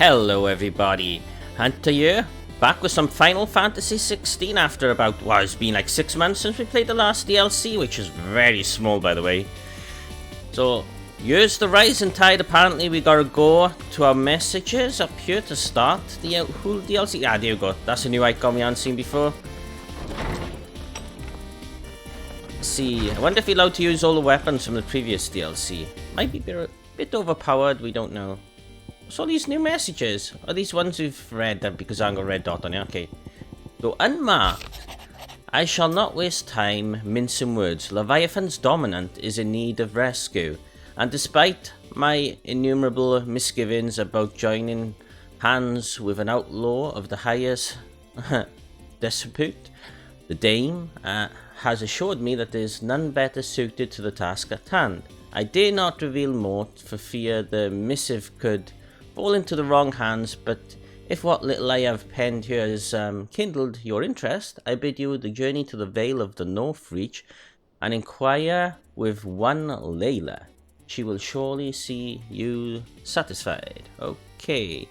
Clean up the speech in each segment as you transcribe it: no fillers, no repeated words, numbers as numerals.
Hello everybody, Hunter here, back with some Final Fantasy XVI after about, it's been like 6 months since we played the last DLC, which is very small by the way. So, here's the Rising Tide. Apparently we gotta go to our messages up here to start the whole DLC. There you go, that's a new icon we haven't seen before. Let's see, I wonder if we're allowed to use all the weapons from the previous DLC. Might be a bit overpowered, we don't know. So these new messages, are these ones we've read because I haven't got a red dot on it? Okay. So unmarked. I shall not waste time mincing words. Leviathans dominant is in need of rescue. And despite my innumerable misgivings about joining hands with an outlaw of the highest disrepute, the dame has assured me that there is none better suited to the task at hand. I dare not reveal more for fear the missive could fall into the wrong hands, but if what little I have penned here has kindled your interest, I bid you the journey to the Vale of the North Reach and inquire with one Layla. She will surely see you satisfied. Okay.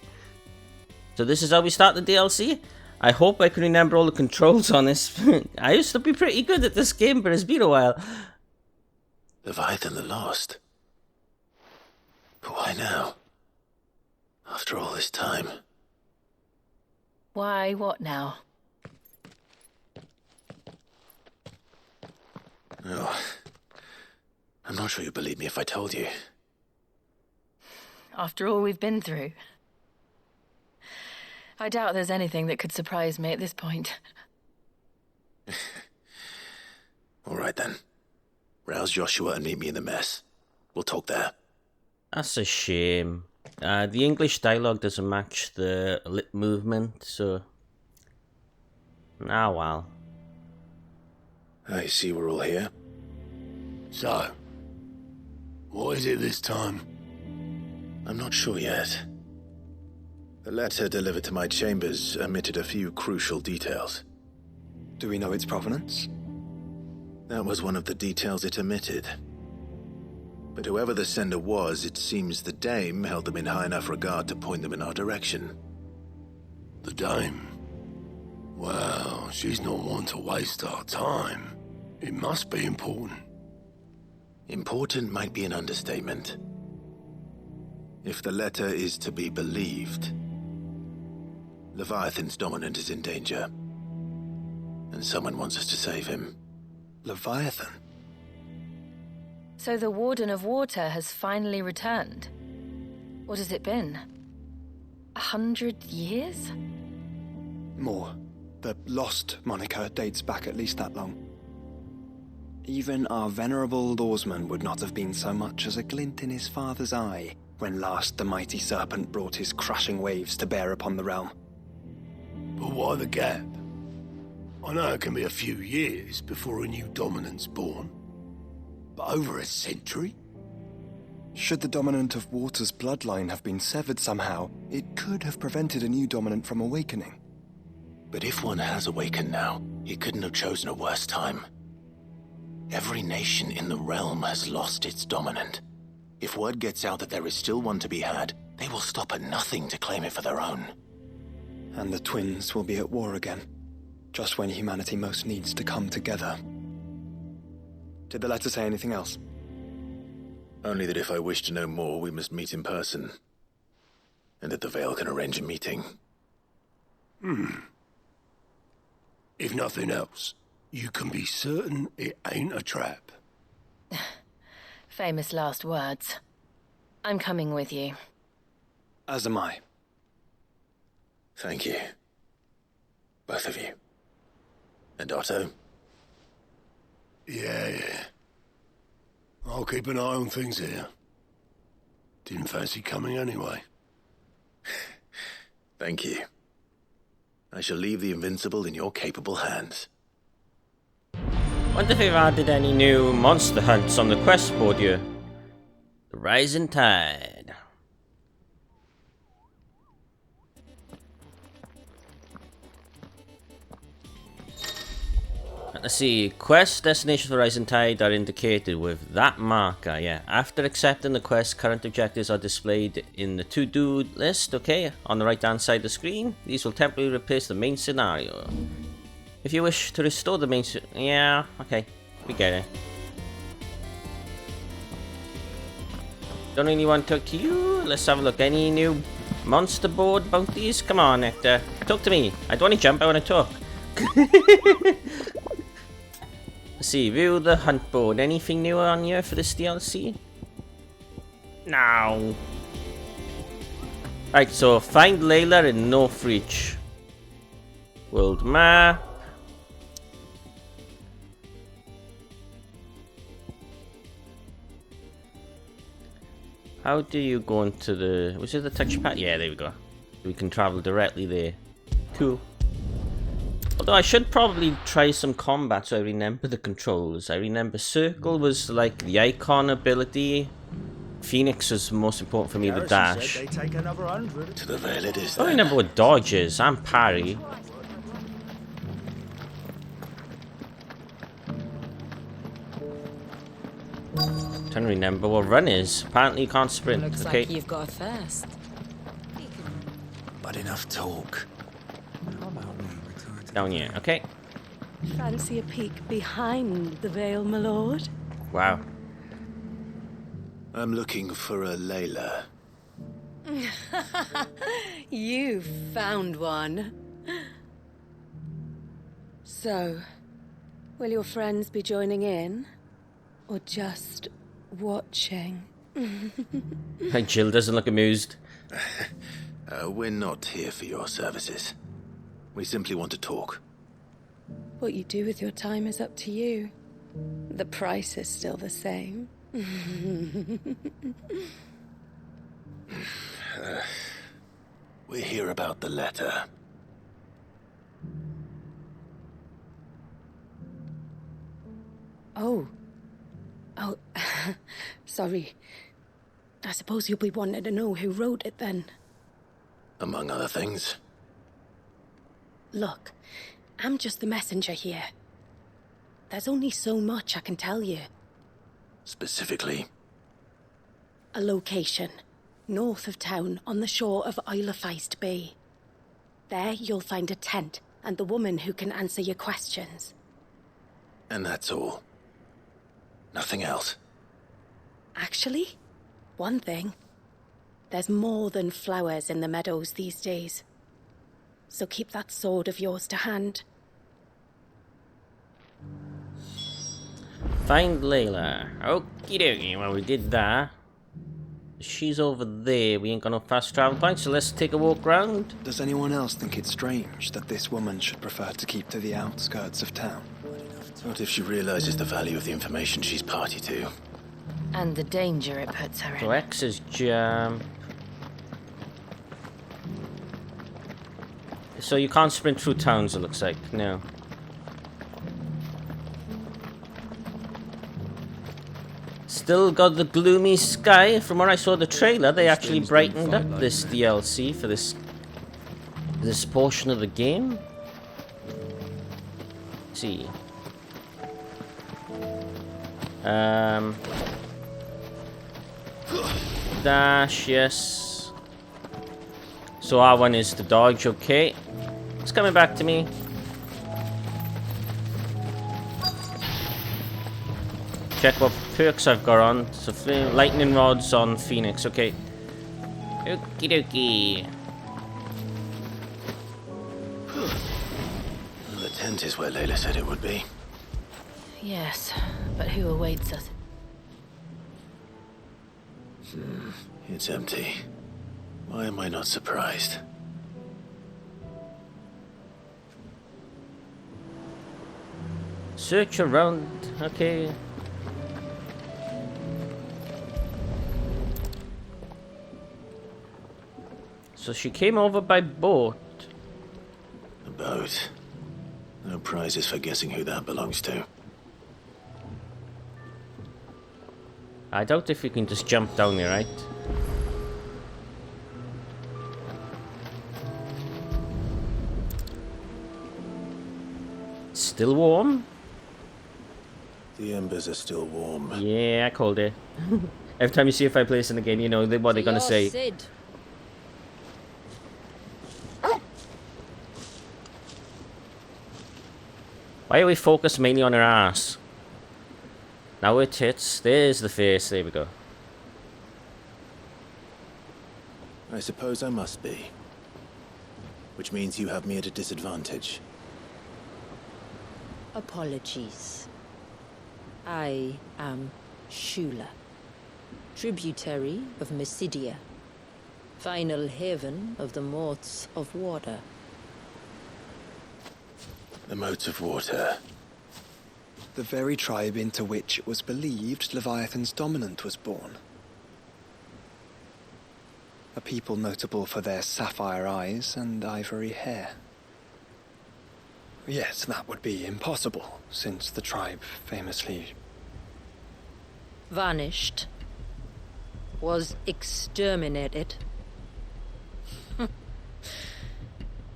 So this is how we start the DLC. I hope I can remember all the controls on this. I used to be pretty good at this game, but it's been a while. Leviathan the Lost? But why now? After all this time. Why, what now? Oh, I'm not sure you'd believe me if I told you. After all we've been through. I doubt there's anything that could surprise me at this point. All right then. Rouse Joshua and meet me in the mess. We'll talk there. That's a shame. The English dialogue doesn't match the lip movement, so... Ah, well. I see we're all here. So, what is it this time? I'm not sure yet. The letter delivered to my chambers omitted a few crucial details. Do we know its provenance? That was one of the details it omitted. But whoever the sender was, it seems the dame held them in high enough regard to point them in our direction. The dame? Well, she's not one to waste our time. It must be important. Important might be an understatement. If the letter is to be believed, Leviathan's dominant is in danger. And someone wants us to save him. Leviathan? So the Warden of Water has finally returned. What has it been? 100 years? More. The Lost moniker dates back at least that long. Even our venerable lawsman would not have been so much as a glint in his father's eye when last the mighty serpent brought his crushing waves to bear upon the realm. But why the gap? I know it can be a few years before a new dominant's born. But over a century? Should the dominant of Water's bloodline have been severed somehow, it could have prevented a new dominant from awakening. But if one has awakened now, he couldn't have chosen a worse time. Every nation in the realm has lost its dominant. If word gets out that there is still one to be had, they will stop at nothing to claim it for their own. And the twins will be at war again, just when humanity most needs to come together. Did the letter say anything else? Only that if I wish to know more, we must meet in person. And that the Vale can arrange a meeting. If nothing else, you can be certain it ain't a trap. Famous last words. I'm coming with you. As am I. Thank you. Both of you. And Otto? Yeah. I'll keep an eye on things here. Didn't fancy coming anyway. Thank you. I shall leave the Invincible in your capable hands. Wonder if they've added any new monster hunts on the quest board here. The Rising Tide. Let's see. Quest destinations for Rising Tide are indicated with that marker, yeah. After accepting the quest, current objectives are displayed in the to-do list, okay, on the right-hand side of the screen. These will temporarily replace the main scenario. If you wish to restore the main yeah, okay, we get it. Don't really want to talk to you. Let's have a look. Any new monster board bounties? Come on, Nectar. Talk to me. I don't want to jump, I want to talk. Let's see, view the hunt board. Anything new on here for this DLC? No. Right, so find Layla in Northreach. World map. How do you go into the... Was it the touchpad? Yeah, there we go. We can travel directly there. Cool. Although I should probably try some combat so I remember the controls. I remember Circle was like the eikon ability. Phoenix was most important for me with dash. To the veil it is. I don't remember what dodge is. I'm parry. Trying to remember what run is. Apparently you can't sprint. Looks Okay. like you've got a thirst. But enough talk. Down here. Okay. Fancy a peek behind the veil, my lord? Wow. I'm looking for a Layla. You found one. So, will your friends be joining in? Or just watching? Like Jill doesn't look amused. We're not here for your services. We simply want to talk. What you do with your time is up to you. The price is still the same. We're here about the letter. Oh. Oh, sorry. I suppose you'll be wanting to know who wrote it then. Among other things. Look, I'm just the messenger here. There's only so much I can tell you. Specifically. A location, north of town, on the shore of Isle of Feist Bay. There you'll find a tent and the woman who can answer your questions. And that's all. Nothing else. Actually, one thing. There's more than flowers in the meadows these days. So keep that sword of yours to hand. Find Layla. Okie dokie. Well, we did that. She's over there. We ain't got no fast travel points, so let's take a walk round. Does anyone else think it's strange that this woman should prefer to keep to the outskirts of town? What if she realizes the value of the information she's party to? And the danger it puts her So in. X is jump. So you can't sprint through towns, it looks like. No. Still got the gloomy sky. From what I saw the trailer, they actually brightened up this DLC for this portion of the game. Let's see. Dash, yes. So R1 is the dodge, okay. It's coming back to me. Check what perks I've got on. So lightning rods on Phoenix, okay. Okie dokie. The tent is where Layla said it would be. Yes, but who awaits us? It's empty. Why am I not surprised? Search around, okay. So she came over by boat. A boat. No prizes for guessing who that belongs to. I doubt if you can just jump down there, right? Still warm. The embers are still warm. Yeah, I called it. Every time you see a fireplace in the game, you know what they're gonna say. Sid. Why are we focused mainly on her ass? Now her tits. There's the face. There we go. I suppose I must be. Which means you have me at a disadvantage. Apologies. I am Shula, tributary of Mysidia, final haven of the Moths of Water. The motes of water. The very tribe into which it was believed Leviathan's dominant was born. A people notable for their sapphire eyes and ivory hair. Yes, that would be impossible, since the tribe famously... Vanished. Was exterminated.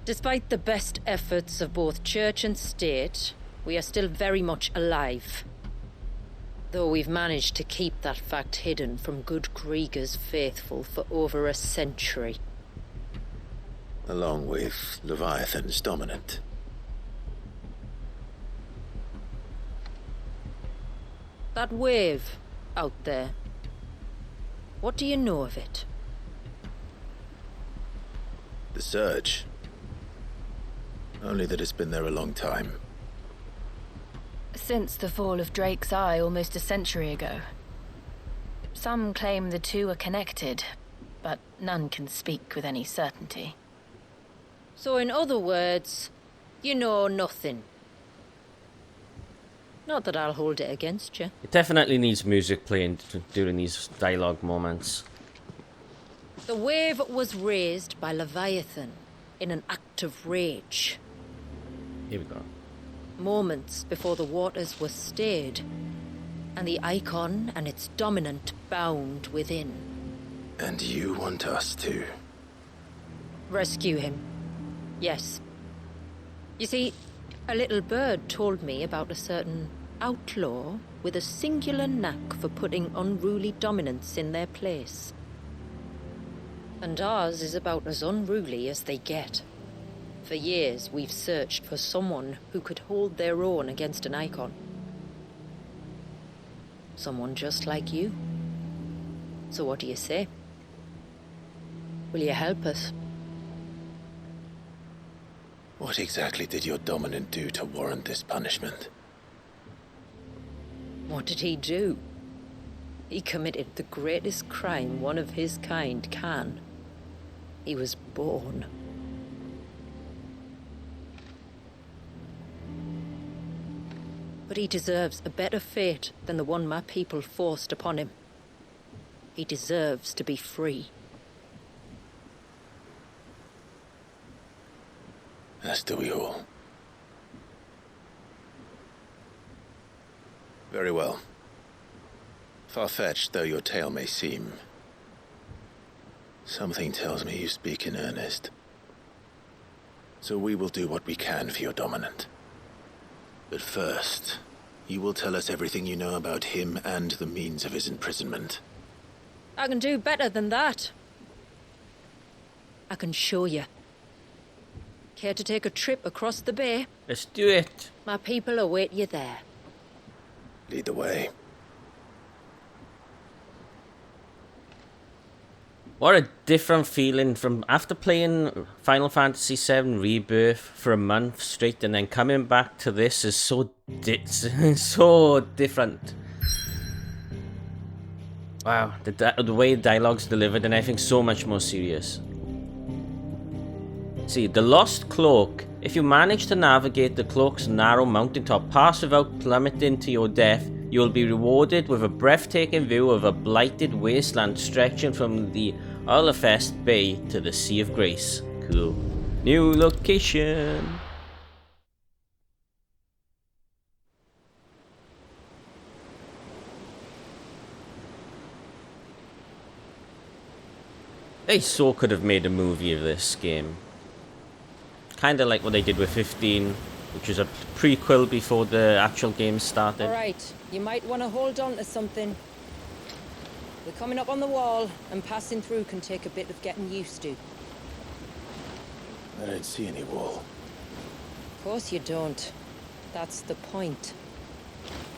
Despite the best efforts of both church and state, we are still very much alive. Though we've managed to keep that fact hidden from good Krieger's faithful for over a century. Along with Leviathan's dominant. That wave out there. What do you know of it? The surge. Only that it's been there a long time. Since the fall of Drake's Eye almost a century ago. Some claim the two are connected, but none can speak with any certainty. So in other words, you know nothing. Not that I'll hold it against you. It definitely needs music playing during these dialogue moments. The wave was raised by Leviathan in an act of rage. Here we go. Moments before the waters were stayed, and the eikon and its dominant bound within. And you want us to? Rescue him. Yes. You see, a little bird told me about a certain outlaw with a singular knack for putting unruly dominants in their place. And ours is about as unruly as they get. For years, we've searched for someone who could hold their own against an eikon. Someone just like you. So what do you say? Will you help us? What exactly did your dominant do to warrant this punishment? What did he do? He committed the greatest crime one of his kind can. He was born. But he deserves a better fate than the one my people forced upon him. He deserves to be free. As do we all. Very well. Far-fetched though your tale may seem, something tells me you speak in earnest. So we will do what we can for your dominant. But first, you will tell us everything you know about him and the means of his imprisonment. I can do better than that. I can show you. Care to take a trip across the bay? Let's do it. My people await you there. Lead the way. What a different feeling from after playing Final Fantasy VII Rebirth for a month straight and then coming back to this is so so different. Wow, the way the dialogue's delivered and everything's so much more serious. See, the Lost Cloak. If you manage to navigate the cloak's narrow mountaintop pass without plummeting to your death, you will be rewarded with a breathtaking view of a blighted wasteland stretching from the Leviathans Bay to the Sea of Grace. Cool. New location. They so could have made a movie of this game. Kinda like what they did with 15. which was a prequel before the actual game started. Alright, you might want to hold on to something. We're coming up on the wall, and passing through can take a bit of getting used to. I don't see any wall. Of course you don't. That's the point.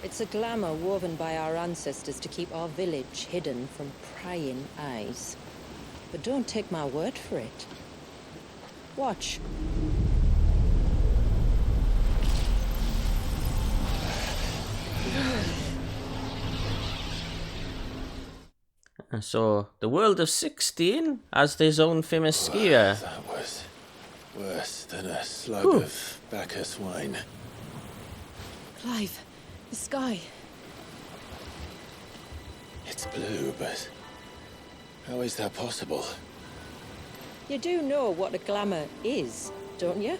It's a glamour woven by our ancestors to keep our village hidden from prying eyes. But don't take my word for it. Watch. So, the world of 16 has his own famous skier. That was worse than a slug of Bacchus wine. Clive, the sky. It's blue, but how is that possible? You do know what a glamour is, don't you?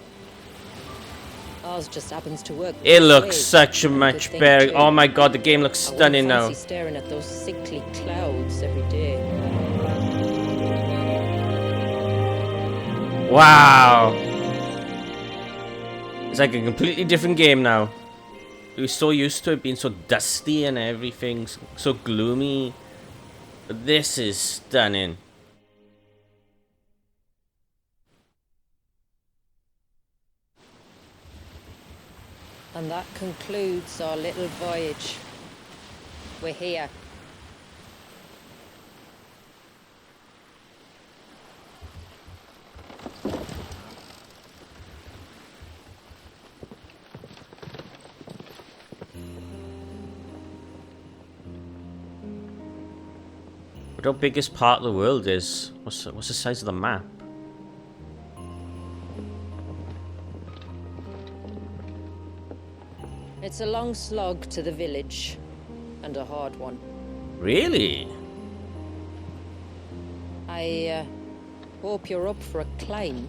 Ours just happens to work. It both looks ways. such a And much good thing better. too. Oh my god, the game looks I wouldn't stunning now. fancy staring at those sickly clouds every day. Wow. It's like a completely different game now. We were so used to it being so dusty and everything, so gloomy. But this is stunning. And that concludes our little voyage. We're here. What our biggest part of the world is? What's the size of the map? It's a long slog to the village, and a hard one. Really? I hope you're up for a climb.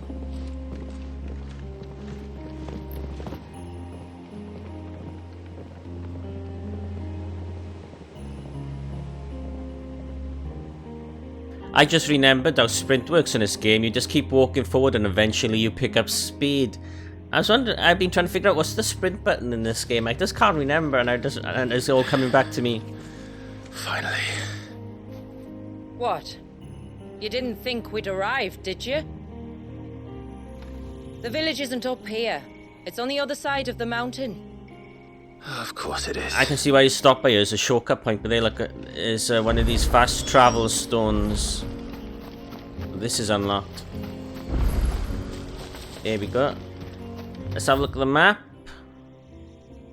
I just remembered how sprint works in this game. You just keep walking forward and eventually you pick up speed. I was wondering, I've been trying to figure out what's the sprint button in this game. I just can't remember, and it's all coming back to me. Finally. What? You didn't think we'd arrived, did you? The village isn't up here. It's on the other side of the mountain. Of course it is. I can see why you stopped by here as a shortcut point, but they look at is one of these fast travel stones. This is unlocked. There we go. Let's have a look at the map.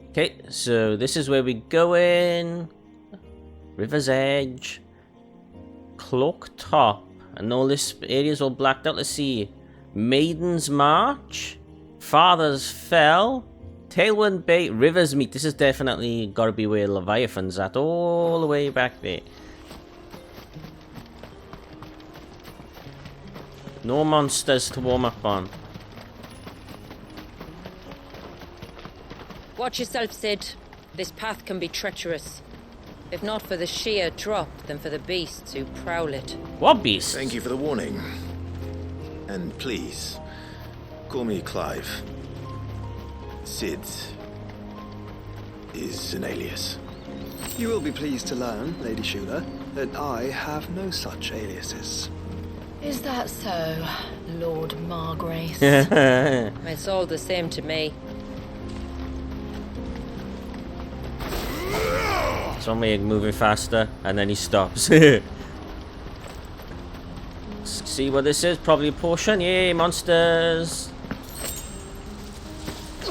Okay, so this is where we go in. River's Edge. Cloak Top. And all this area is all blacked out. Let's see. Maiden's March. Father's Fell. Tailwind Bay. River's Meet. This is definitely got to be where Leviathans at. All the way back there. No monsters to warm up on. Watch yourself, Sid. This path can be treacherous. If not for the sheer drop, then for the beasts who prowl it. What beast? Thank you for the warning. And please, call me Clive. Sid is an alias. You will be pleased to learn, Lady Shula, that I have no such aliases. Is that so, Lord Margrace? It's all the same to me. It's one way moving faster, and then he stops. See what this is? Probably a potion. Yay, monsters! I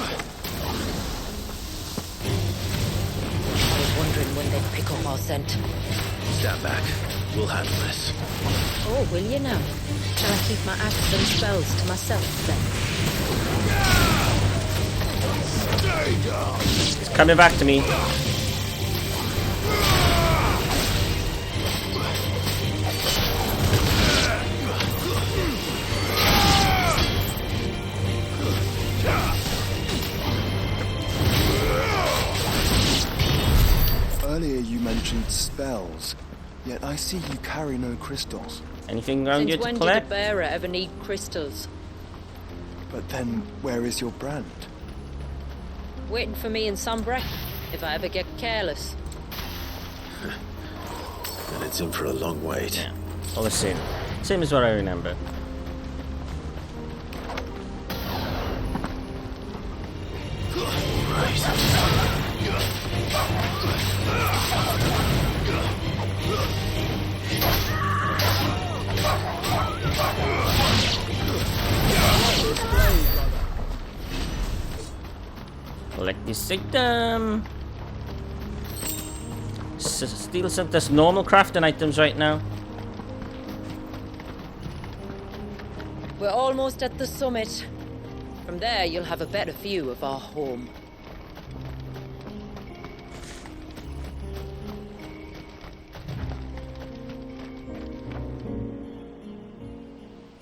was wondering when they'd pick up our scent. Stand back. We'll handle this. Oh, will you now? Shall I keep my acts and spells to myself then? It's coming back to me. Earlier you mentioned spells, yet I see you carry no crystals. Anything around here Since to when did a collect? bearer ever need crystals? But then, where is your brand? Waiting for me in Sombre, if I ever get careless. And it's in for a long wait. Yeah. All the same. Same as what I remember. Collect this item. Steal some of this normal crafting items right now. We're almost at the summit. From there, you'll have a better view of our home.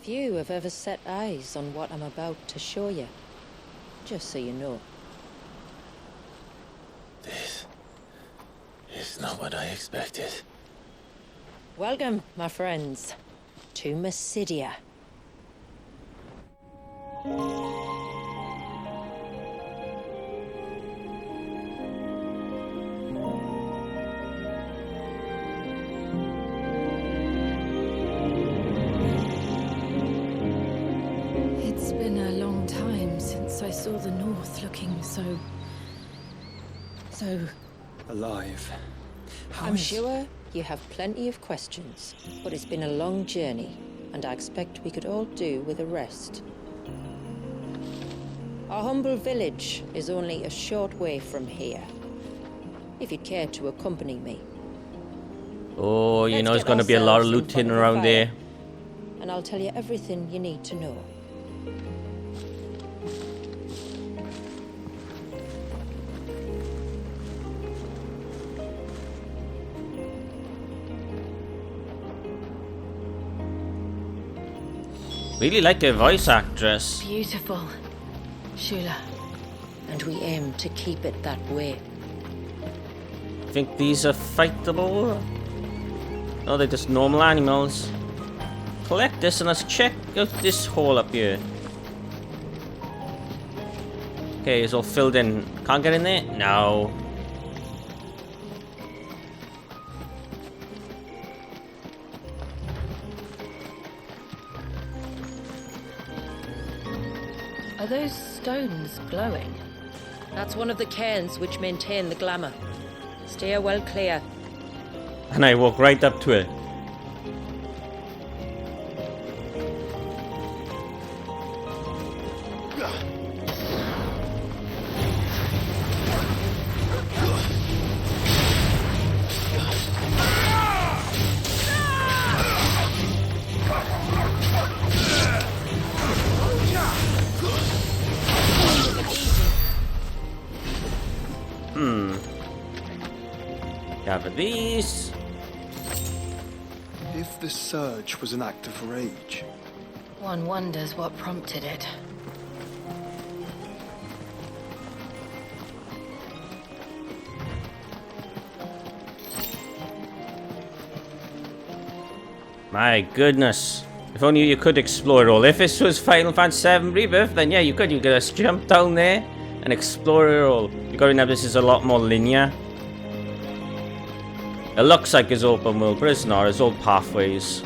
Few have ever set eyes on what I'm about to show you. Just so you know. This is not what I expected. Welcome, my friends, to Mysidia. It's been a long time since I saw the North looking so Alive. I'm sure you have plenty of questions, but it's been a long journey, and I expect we could all do with a rest. Our humble village is only a short way from here. If you'd care to accompany me. Oh, you Let's know there's get going to be a lot of ourselves in loot front hidden of the around fire, there. And I'll tell you everything you need to know. Really like her voice actress. beautiful. Shula. And we aim to keep it that way. Think these are fightable? No, they're just normal animals. Collect this and let's check out this hole up here. Okay, it's all filled in. Can't get in there? No. Are those stones glowing? That's one of the cairns which maintain the glamour. Steer well clear. And I walk right up to it. Gather these. If the surge was an act of rage, One wonders what prompted it. My goodness. If only you could explore it all. If this was Final Fantasy VII Rebirth, then yeah, you could. You could just jump down there and explore it all. You gotta remember this is a lot more linear. It looks like it's open world, but it's not. It's all pathways.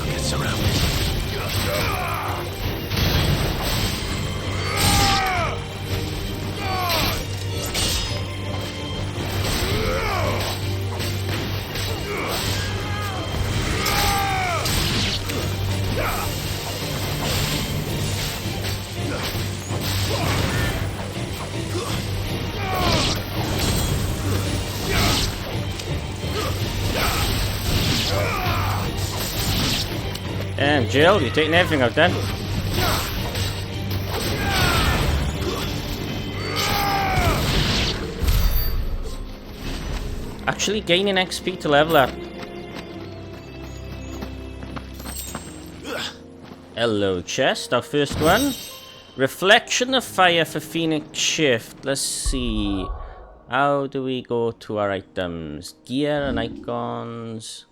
Get surrounded. Damn, Jill, you're taking everything out then. Actually gaining XP to level up. Hello, chest. Our first one. Reflection of fire for Phoenix Shift. Let's see. How do we go to our items? Gear and icons.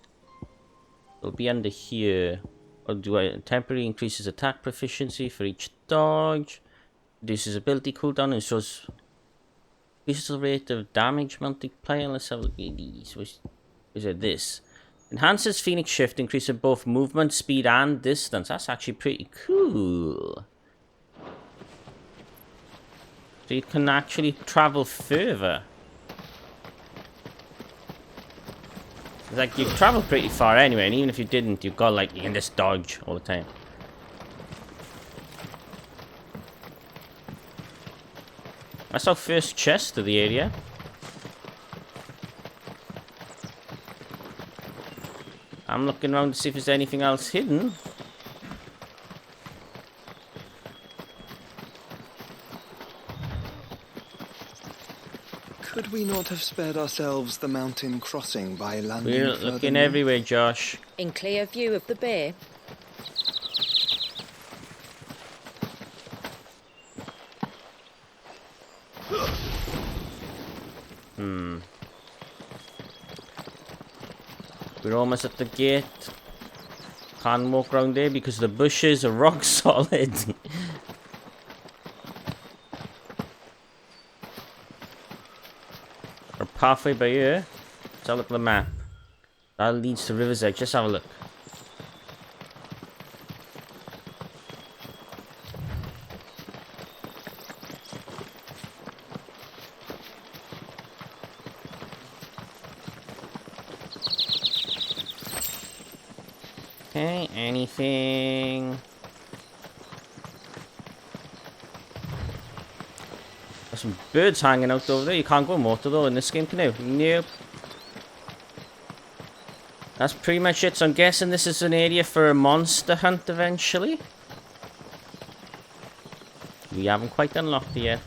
It'll be under here. Or do I temporarily increases attack proficiency for each dodge. Reduces ability cooldown and shows increases the rate of damage multiplier. Let's have a look at these. Is it this? Enhances Phoenix Shift, increasing both movement, speed, and distance. That's actually pretty cool. So you can actually travel further. It's like you travel pretty far anyway, and even if you didn't, you got like you can just dodge all the time. That's our first chest to the area. I'm looking around to see if there's anything else hidden. Could we not have spared ourselves the mountain crossing by landing We're further looking north? everywhere, Josh. In clear view of the bay. We're almost at the gate. Can't walk around there because the bushes are rock solid. We're halfway by here. Let's have a look at the map. That leads to River's Edge. Just have a look. Okay, anything? There's some birds hanging out over there. You can't go motor though in this game, can you? Nope. That's pretty much it. So I'm guessing this is an area for a monster hunt eventually. We haven't quite unlocked it yet.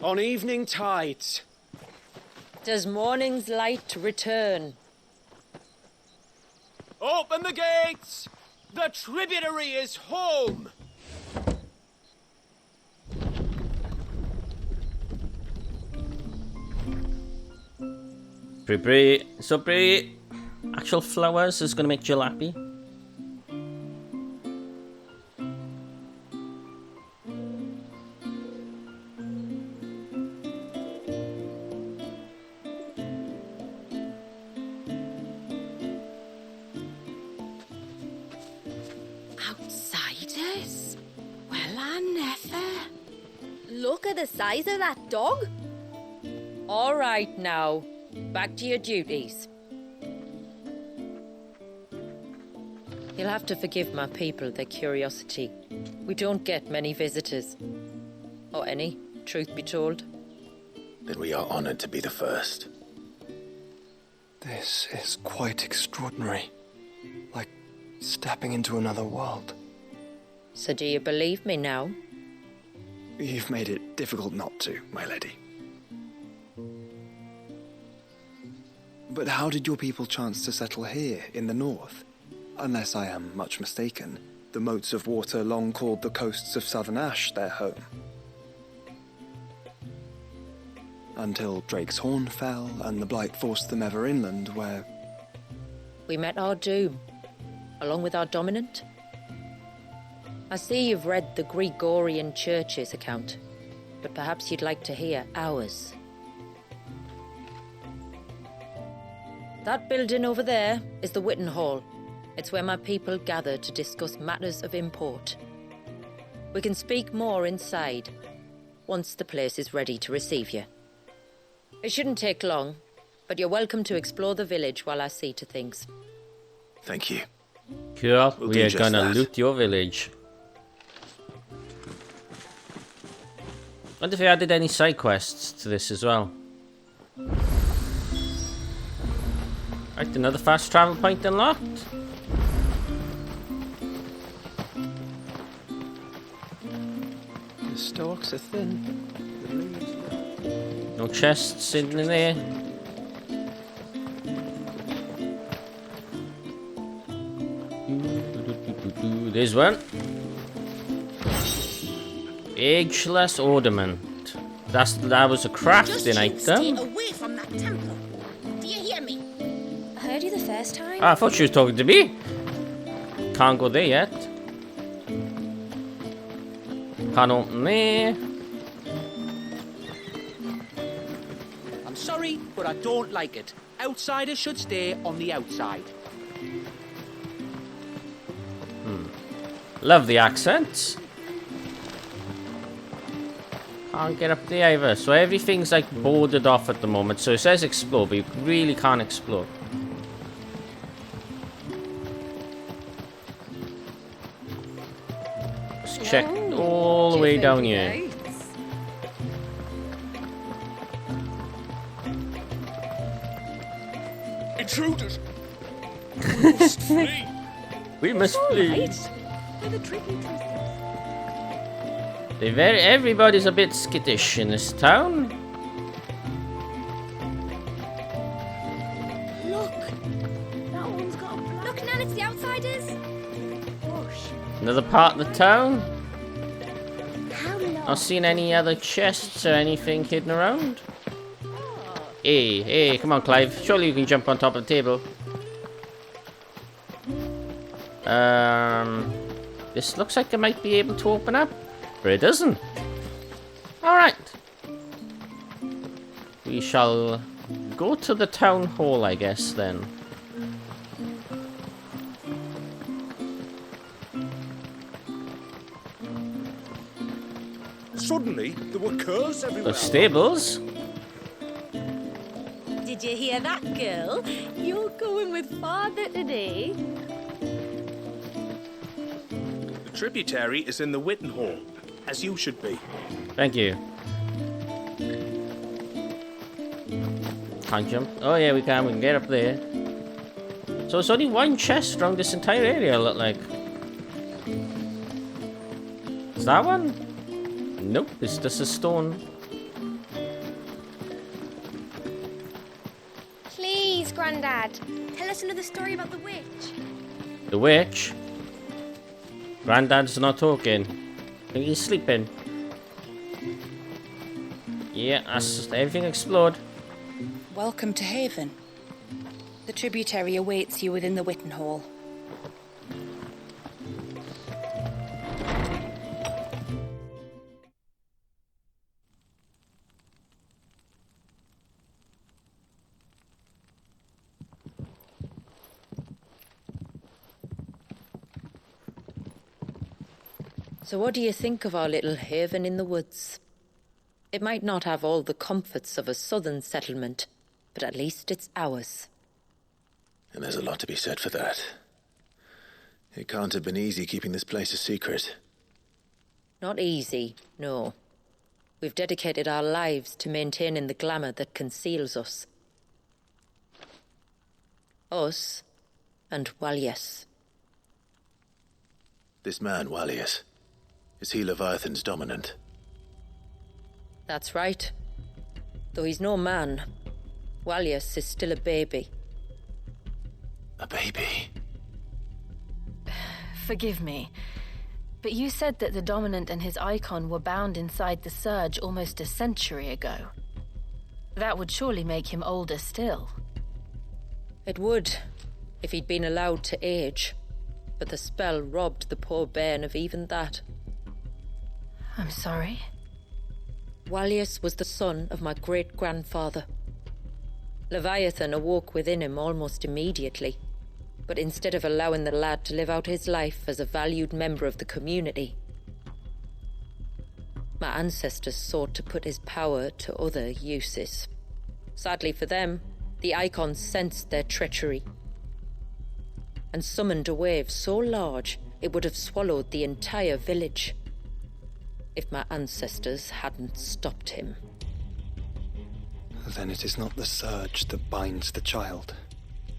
On evening tides. Does morning's light return? Open the gates! The tributary is home! Pretty. So pretty. Actual flowers is gonna make Jill happy. Outsiders? Well, I never. Look at the size of that dog. All right now, back to your duties. You'll have to forgive my people their curiosity. We don't get many visitors. Or any, truth be told. Then we are honored to be the first. This is quite extraordinary. Like stepping into another world. So do you believe me now? You've made it difficult not to, my lady. But how did your people chance to settle here in the north? Unless I am much mistaken, the moats of water long called the coasts of Southern Ash their home. Until Drake's Horn fell and the Blight forced them ever inland, where... We met our doom, along with our dominant. I see you've read the Gregorian Church's account, but perhaps you'd like to hear ours. That building over there is the Witten Hall. It's where my people gather to discuss matters of import. We can speak more inside, once the place is ready to receive you. It shouldn't take long, but you're welcome to explore the village while I see to things. Thank you. Cool. We'll We do are just gonna that. loot your village. Wonder if they added any side quests to this as well. Right, another fast travel point unlocked. The stalks are thin. The leaves... No chests sitting in there. This one. Ageless ornament. That was a crafting item. Stay away from that temple. Do you hear me? I heard you the first time. Ah, I thought she was talking to me. Can't go there yet. Can't open there. I'm sorry, but I don't like it. Outsiders should stay on the outside. Love the accents. Can't get up there either. So everything's like boarded off at the moment. So it says explore, but you really can't explore. Let's check all the way down here. Intruders! We must flee! We must flee. Right. They're the tricky tricksters. Everybody's a bit skittish in this town. Look! That one's got a black... Look, Nan, it's the outsiders. bush. Another part of the town. How long? Not seen any other chests or anything hidden around. Hey, come on, Clive. Surely you can jump on top of the table. This looks like it might be able to open up, but it doesn't. Alright. We shall go to the town hall, I guess, then. Suddenly, there were curs everywhere. The stables. Did you hear that, girl? You're going with father today. The tributary is in the Witten Hall, as you should be. Thank you. Can't jump. Oh yeah, we can get up there. So it's only one chest around this entire area, look like. Is that one? Nope, it's just a stone. Please, Grandad, tell us another story about the witch. The witch? Granddad's not talking. I think he's sleeping. Yeah, that's everything explored. Welcome to Haven. The tributary awaits you within the Witten Hall. So what do you think of our little haven in the woods? It might not have all the comforts of a southern settlement, but at least it's ours. And there's a lot to be said for that. It can't have been easy keeping this place a secret. Not easy, no. We've dedicated our lives to maintaining the glamour that conceals us. Us and Walyas. This man, Walyas, is he Leviathan's dominant? That's right. Though he's no man, Walyas is still a baby. A baby? Forgive me, but you said that the Dominant and his eikon were bound inside the Surge almost a century ago. That would surely make him older still. It would, if he'd been allowed to age. But the spell robbed the poor bairn of even that. I'm sorry. Walyas was the son of my great-grandfather. Leviathan awoke within him almost immediately, but instead of allowing the lad to live out his life as a valued member of the community, my ancestors sought to put his power to other uses. Sadly for them, the eikons sensed their treachery and summoned a wave so large it would have swallowed the entire village if my ancestors hadn't stopped him. Then it is not the surge that binds the child,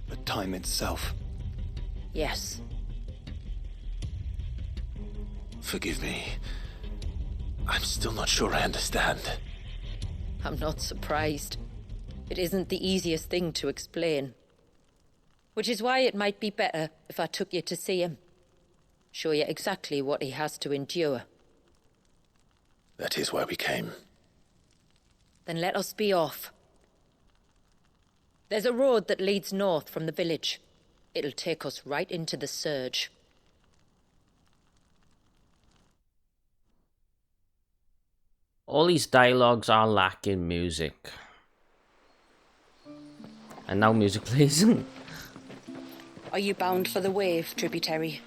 but time itself. Yes. Forgive me. I'm still not sure I understand. I'm not surprised. It isn't the easiest thing to explain. Which is why it might be better if I took you to see him. Show you exactly what he has to endure. That is why we came. Then let us be off. There's a road that leads north from the village. It'll take us right into the surge. All these dialogues are lacking music. And now music plays. Are you bound for the wave, tributary?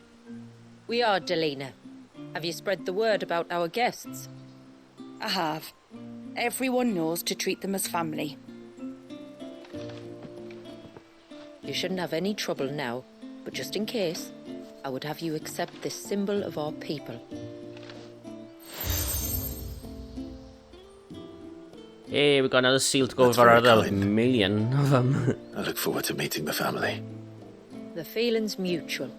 We are, Delina. Have you spread the word about our guests? I have. Everyone knows to treat them as family. You shouldn't have any trouble now, but just in case, I would have you accept this symbol of our people. Hey, we got another seal to go That's over very another kind. million of them. I look forward to meeting the family. The feeling's mutual.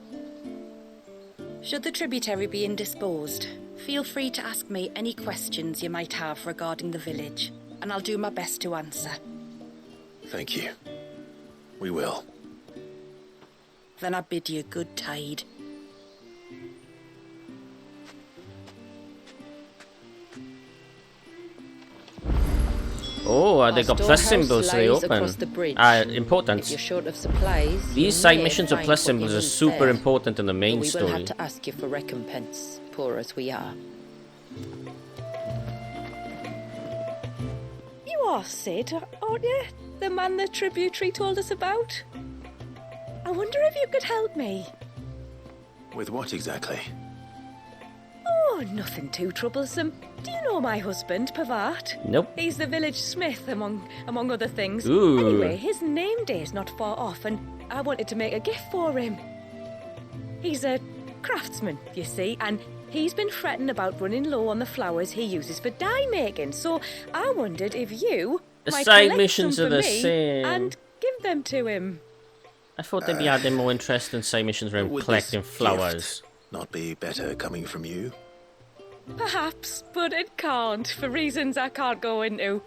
Should the tributary be indisposed, feel free to ask me any questions you might have regarding the village, and I'll do my best to answer. Thank you. We will. Then I bid you good tide. Oh, they got plus symbols so they open. Important. If you're short of supplies, These side missions of plus symbols are super important in the main we story. will have to ask you for recompense, poor as we are. You are Sid, aren't you? The man the tributary told us about? I wonder if you could help me. With what exactly? Oh, nothing too troublesome. Do you know my husband, Pavat? Nope. He's the village smith, among other things. Ooh. Anyway, his name day's not far off, and I wanted to make a gift for him. He's a craftsman, you see, and he's been fretting about running low on the flowers he uses for dye making, so I wondered if you The might side collect missions some are for the me same. and give them to him. I thought they'd be adding more interest in side missions around Would collecting this flowers. gift not be better coming from you? Perhaps, but it can't, for reasons I can't go into.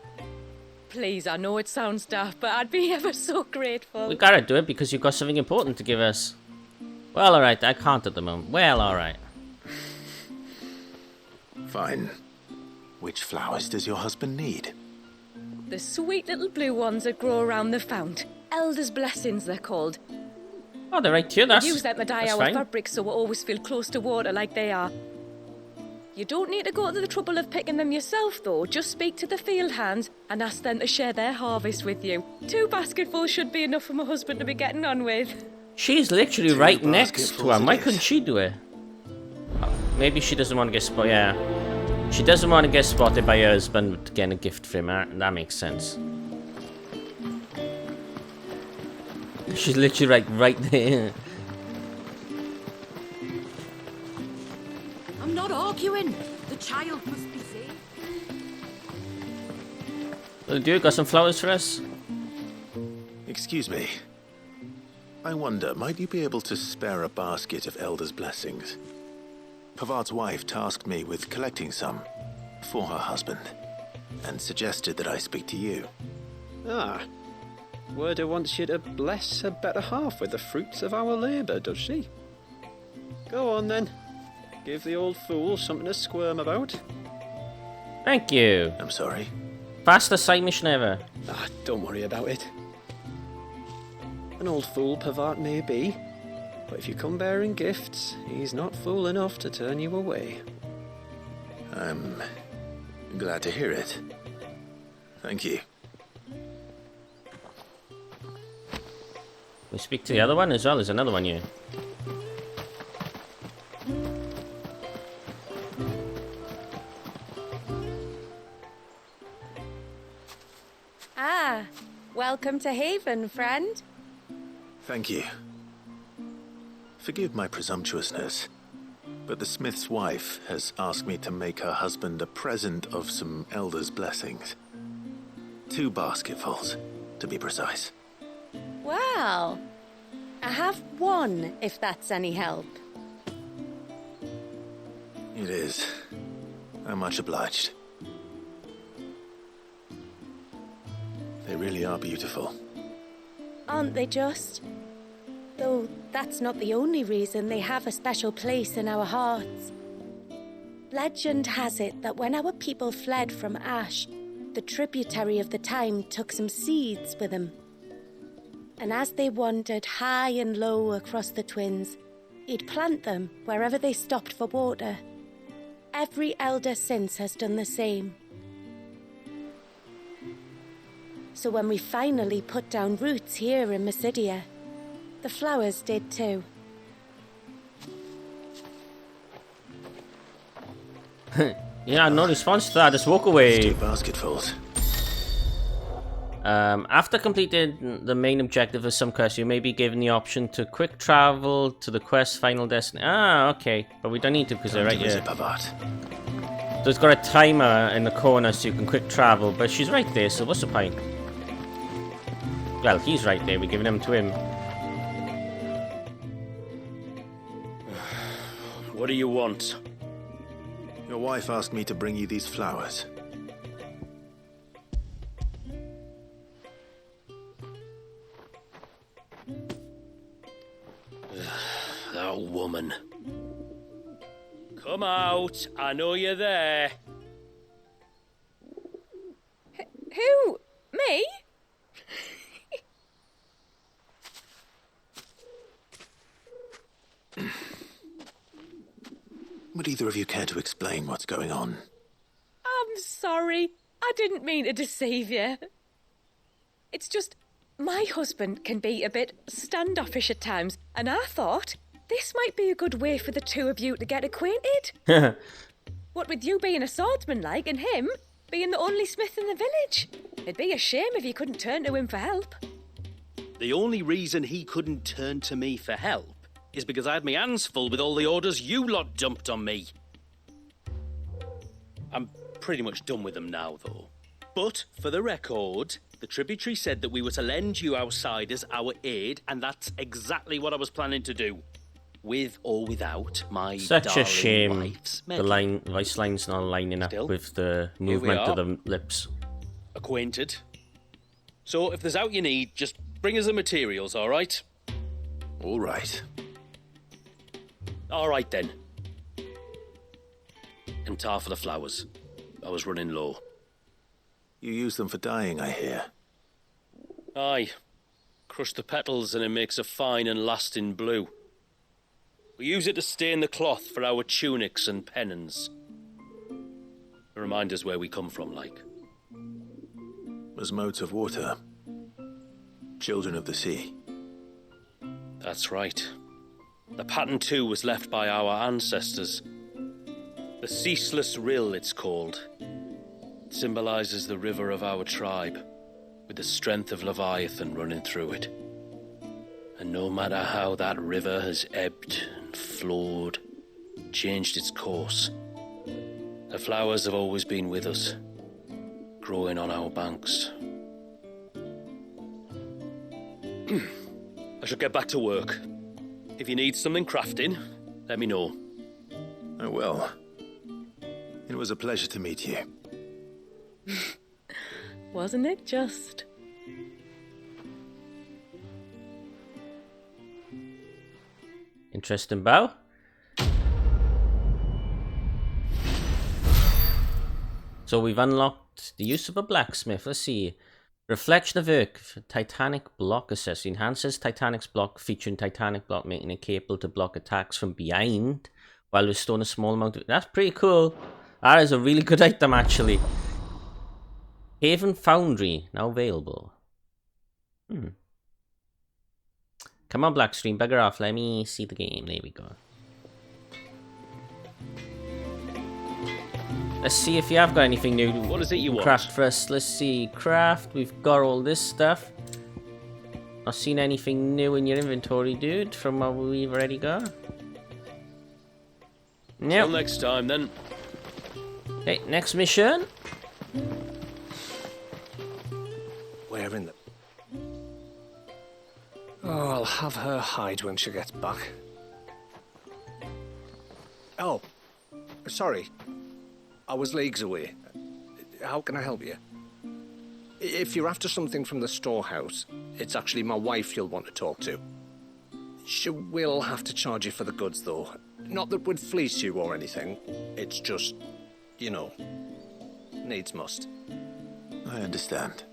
Please, I know it sounds daft, but I'd be ever so grateful. We gotta do it because you've got something important to give us. Well, alright, I can't at the moment. Well, alright. Fine. Which flowers does your husband need? The sweet little blue ones that grow around the fount. Elder's blessings, they're called. Oh, they're right here, that's, Use them to dye that's our fine. fabrics so we always feel close to water like they are. You don't need to go to the trouble of picking them yourself, though. Just speak to the field hands and ask them to share their harvest with you. 2 basketfuls should be enough for my husband to be getting on with. She's literally right next to basketfuls him. Why it is. couldn't she do it? Oh, maybe she doesn't want to get spotted. Yeah. She doesn't want to get spotted by her husband getting a gift for him. That makes sense. She's literally right there. I'm not arguing. The child must be safe. Little dude, got some flowers for us? Excuse me. I wonder, might you be able to spare a basket of Elder's blessings? Pavart's wife tasked me with collecting some for her husband, and suggested that I speak to you. Ah. Werda wants you to bless her better half with the fruits of our labour, does she? Go on then. Give the old fool something to squirm about. Thank you. I'm sorry. Fastest side mission ever. Ah, don't worry about it. An old fool Pavart may be, but if you come bearing gifts, he's not fool enough to turn you away. I'm glad to hear it. Thank you. We speak to the other one as well. There's another one here. Ah, welcome to Haven, friend. Thank you. Forgive my presumptuousness, but the smith's wife has asked me to make her husband a present of some Elder's blessings. 2 basketfuls, to be precise. Well, I have one, if that's any help. It is. I'm much obliged. They really are beautiful. Aren't they just? Though that's not the only reason they have a special place in our hearts. Legend has it that when our people fled from Ash, the tributary of the time took some seeds with them. And as they wandered high and low across the Twins, he'd plant them wherever they stopped for water. Every elder since has done the same. So when we finally put down roots here in Mysidia, the flowers did too. Yeah, no response to that. Just walk away. 2 basketfuls. After completing the main objective of some quests, you may be given the option to quick travel to the quest's final destination. Ah, okay. But we don't need to because they're right here. So it's got a timer in the corner so you can quick travel, but she's right there, so what's the point? Well, he's right there. We're giving them to him. What do you want? Your wife asked me to bring you these flowers. That woman. Come out. I know you're there. Who? Me? Would either of you care to explain what's going on? I'm sorry. I didn't mean to deceive you. It's just, my husband can be a bit standoffish at times, and I thought this might be a good way for the two of you to get acquainted. What with you being a swordsman like, and him being the only smith in the village. It'd be a shame if you couldn't turn to him for help. The only reason he couldn't turn to me for help is because I had my hands full with all the orders you lot dumped on me. I'm pretty much done with them now, though. But, for the record, the tributary said that we were to lend you outsiders our aid, and that's exactly what I was planning to do. With or without my Such a shame wife's the voice line's not lining up with the movement of the lips. Acquainted. So, if there's out you need, just bring us the materials, alright? Alright. Alright then. And tar for the flowers. I was running low. You use them for dyeing, I hear. Aye. Crush the petals and it makes a fine and lasting blue. We use it to stain the cloth for our tunics and pennons. Remind us where we come from, like. As modes of water. Children of the sea. That's right. The pattern too was left by our ancestors. The Ceaseless Rill, it's called. It symbolizes the river of our tribe, with the strength of Leviathan running through it. And no matter how that river has ebbed and flowed, changed its course, the flowers have always been with us, growing on our banks. I shall get back to work. If you need something crafting, let me know. I will. It was a pleasure to meet you. Wasn't it just? Interesting bow. So we've unlocked the use of a blacksmith. Let's see. Reflection of Earth, Titanic block accessory. Enhances Titanic's block, featuring Titanic block, making it capable to block attacks from behind while restoring a small amount of... That's pretty cool. That is a really good item, actually. Haven Foundry, now available. Come on, Blackstream, bugger off. Let me see the game. There we go. Let's see if you have got anything new. What is it you want? Craft for us. Let's see. Craft. We've got all this stuff. Not seen anything new in your inventory, dude, from what we've already got. Till next time, then. Okay, next mission. Where in the... Oh, I'll have her hide when she gets back. Oh, sorry. I was leagues away. How can I help you? If you're after something from the storehouse, it's actually my wife you'll want to talk to. She will have to charge you for the goods, though. Not that we'd fleece you or anything. It's just, you know, needs must. I understand.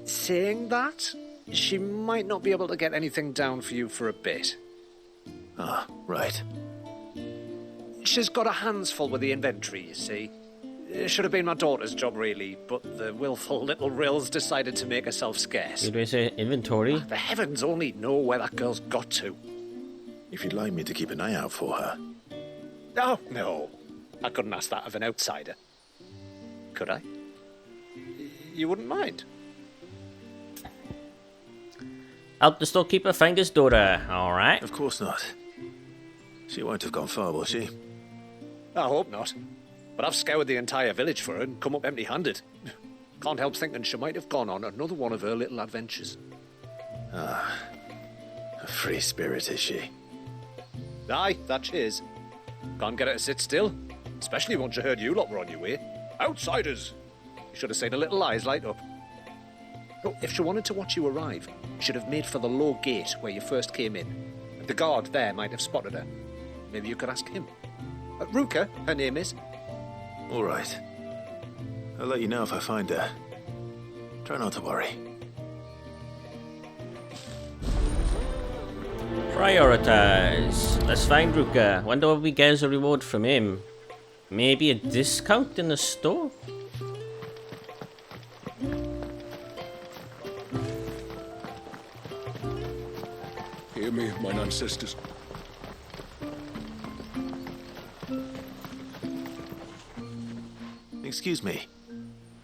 Saying that, she might not be able to get anything down for you for a bit. Ah, right. She's got her hands full with the inventory, you see. It should have been my daughter's job, really, but the willful little Rills decided to make herself scarce. Did we say inventory? The heavens only know where that girl's got to. If you'd like me to keep an eye out for her. Oh, no. I couldn't ask that of an outsider. Could I? You wouldn't mind? Help the storekeeper find his daughter, alright? Of course not. She won't have gone far, will she? I hope not. But I've scoured the entire village for her and come up empty-handed. Can't help thinking she might have gone on another one of her little adventures. Ah, a free spirit, is she? Aye, that she is. Can't get her to sit still, especially once you heard you lot were on your way. Outsiders! You should have seen her little eyes light up. Oh, if she wanted to watch you arrive, she should have made for the low gate where you first came in. The guard there might have spotted her. Maybe you could ask him. Ruka, her name is. All right. I'll let you know if I find her. Try not to worry. Prioritize. Let's find Ruka. Wonder what we get as a reward from him. Maybe a discount in the store? Hear me, mine ancestors. Excuse me.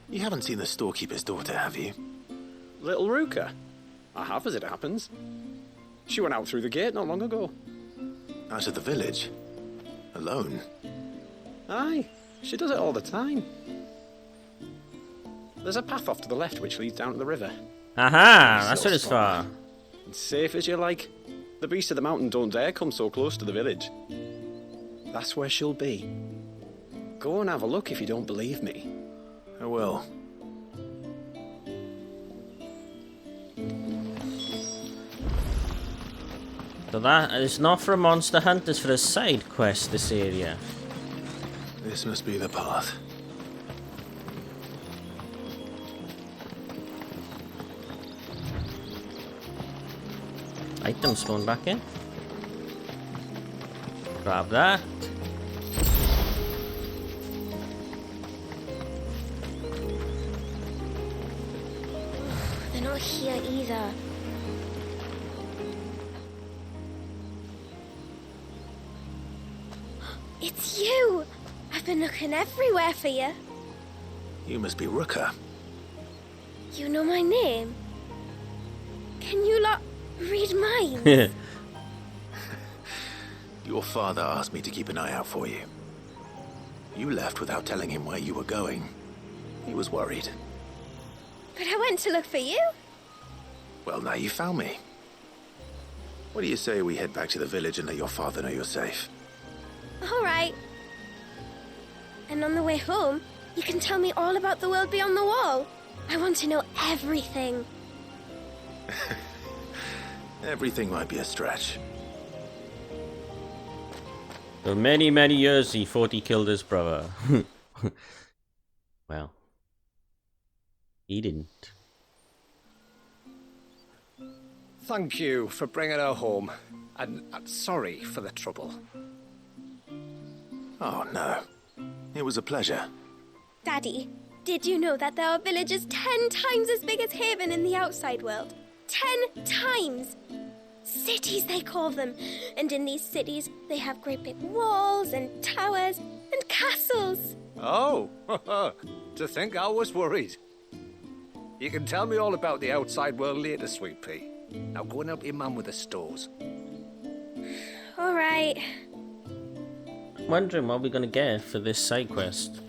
You haven't seen the storekeeper's daughter, have you? Little Ruka? I have, as it happens. She went out through the gate not long ago. Out of the village? Alone? Aye, she does it all the time. There's a path off to the left which leads down to the river. Aha, that's where it's for. It's safe as you like. The beasts of the mountain don't dare come so close to the village. That's where she'll be. Go and have a look if you don't believe me. I will. So that is not for a monster hunt, it's for a side quest, this area. This must be the path. Item spawn back in. Grab that. They're not here either. It's you! I've been looking everywhere for you. You must be Ruka. You know my name? Can you lot read minds? Your father asked me to keep an eye out for you. You left without telling him where you were going. He was worried. But I went to look for you. Well, now you found me. What do you say we head back to the village and let your father know you're safe? All right. And on the way home, you can tell me all about the world beyond the wall. I want to know everything. Everything might be a stretch. For many, many years he thought he killed his brother. Well, he didn't. Thank you for bringing her home. And sorry for the trouble. Oh, no. It was a pleasure. Daddy, did you know that there are villages 10 times as big as Haven in the outside world? 10 times! Cities, they call them. And in these cities, they have great big walls and towers and castles. Oh, to think I was worried. You can tell me all about the outside world later, Sweet Pea. Now go and help your mum with the stores. All right. Wondering what we're gonna get for this side quest.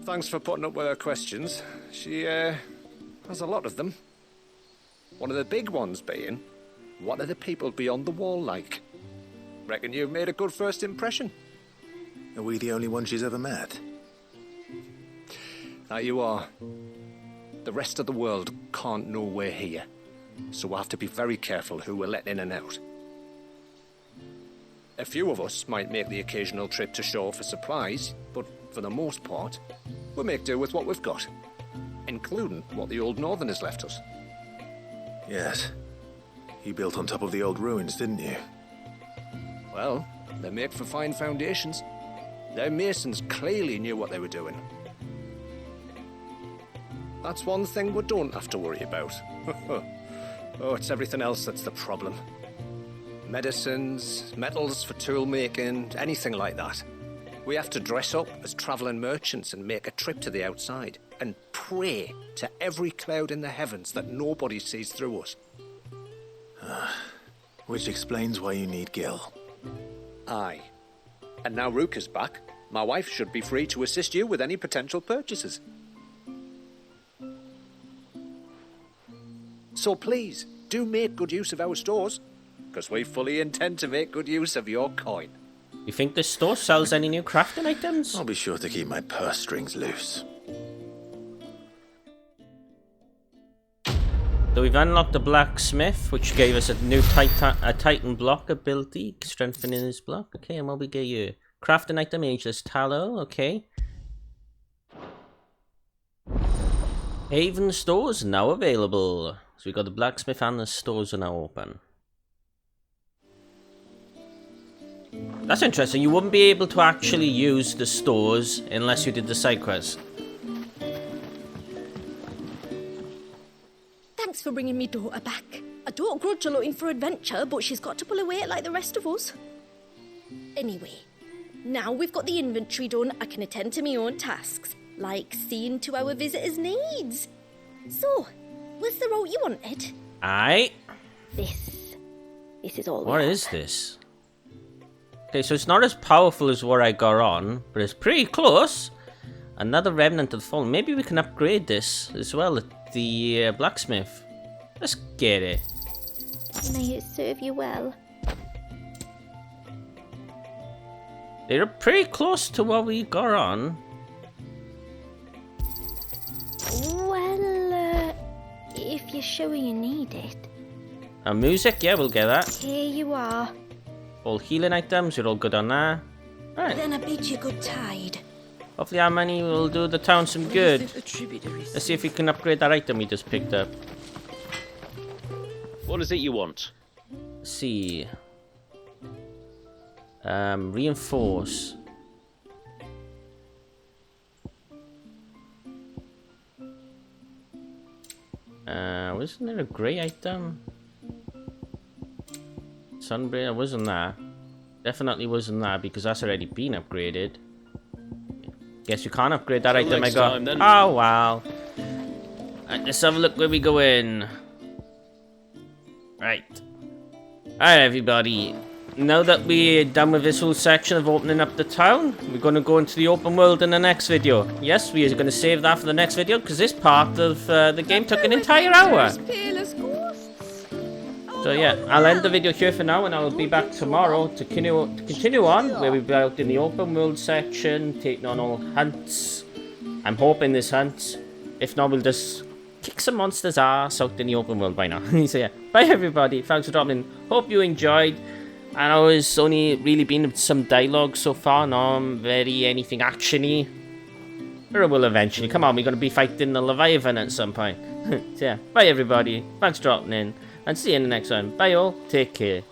Thanks for putting up with her questions. She, has a lot of them. One of the big ones being, what are the people beyond the wall like? Reckon you've made a good first impression. Are we the only one she's ever met? That you are. The rest of the world can't know we're here, so we'll have to be very careful who we're letting in and out. A few of us might make the occasional trip to shore for supplies, but for the most part, we'll make do with what we've got, including what the old Northerners left us. Yes. You built on top of the old ruins, didn't you? Well, they make for fine foundations. Their masons clearly knew what they were doing. That's one thing we don't have to worry about. Oh, it's everything else that's the problem. Medicines, metals for tool making, anything like that. We have to dress up as travelling merchants and make a trip to the outside and pray to every cloud in the heavens that nobody sees through us. Which explains why you need Gil. Aye. And now Rook is back, my wife should be free to assist you with any potential purchases. So please, do make good use of our stores, because we fully intend to make good use of your coin. You think this store sells any new crafting items? I'll be sure to keep my purse strings loose. So we've unlocked the blacksmith, which gave us a new Titan block ability, strengthening his block. Okay, and what we get you? Crafting item, ageless tallow. Okay. Haven stores now available. So we got the blacksmith and the stores are now open. That's interesting. You wouldn't be able to actually use the stores unless you did the side quest. Thanks for bringing me daughter back. I don't grudge her looking for adventure, but she's got to pull her weight like the rest of us. Anyway, now we've got the inventory done, I can attend to my own tasks, like seeing to our visitors' needs. So, what's the route you wanted? Aye. This is all. What is this? Okay, so it's not as powerful as what I got on, but it's pretty close. Another remnant of the fallen. Maybe we can upgrade this as well at the blacksmith. Let's get it. May it serve you well. They're pretty close to what we got on. Well, if you're sure you need it. Music, yeah, we'll get that. Here you are. All healing items, you're all good on that. Right. Then I bid you good tide. Hopefully our money will do the town some good. Let's see if we can upgrade that item we just picked up. What is it you want? Let's see. Reinforce. Wasn't there a grey item? Sunbraid, wasn't that? Definitely wasn't that because that's already been upgraded. Guess you can't upgrade that item I got. Time, then. Oh wow. Right, let's have a look where we go in. Right. Alright everybody. Now that we're done with this whole section of opening up the town, we're going to go into the open world in the next video. Yes, we are going to save that for the next video because this part of the game took an entire hour. So yeah, I'll end the video here for now and I'll be back tomorrow to continue on where we'll be out in the open world section, taking on all hunts. I'm hoping this hunt. If not, we'll just kick some monsters' ass out in the open world by now. So yeah, bye everybody. Thanks for dropping in. Hope you enjoyed. I know it's only really been some dialogue so far, not very anything actiony. Or it will eventually. Come on, we're going to be fighting the Leviathan at some point. So yeah, bye everybody. Thanks for dropping in. And see you in the next one. Bye all. Take care.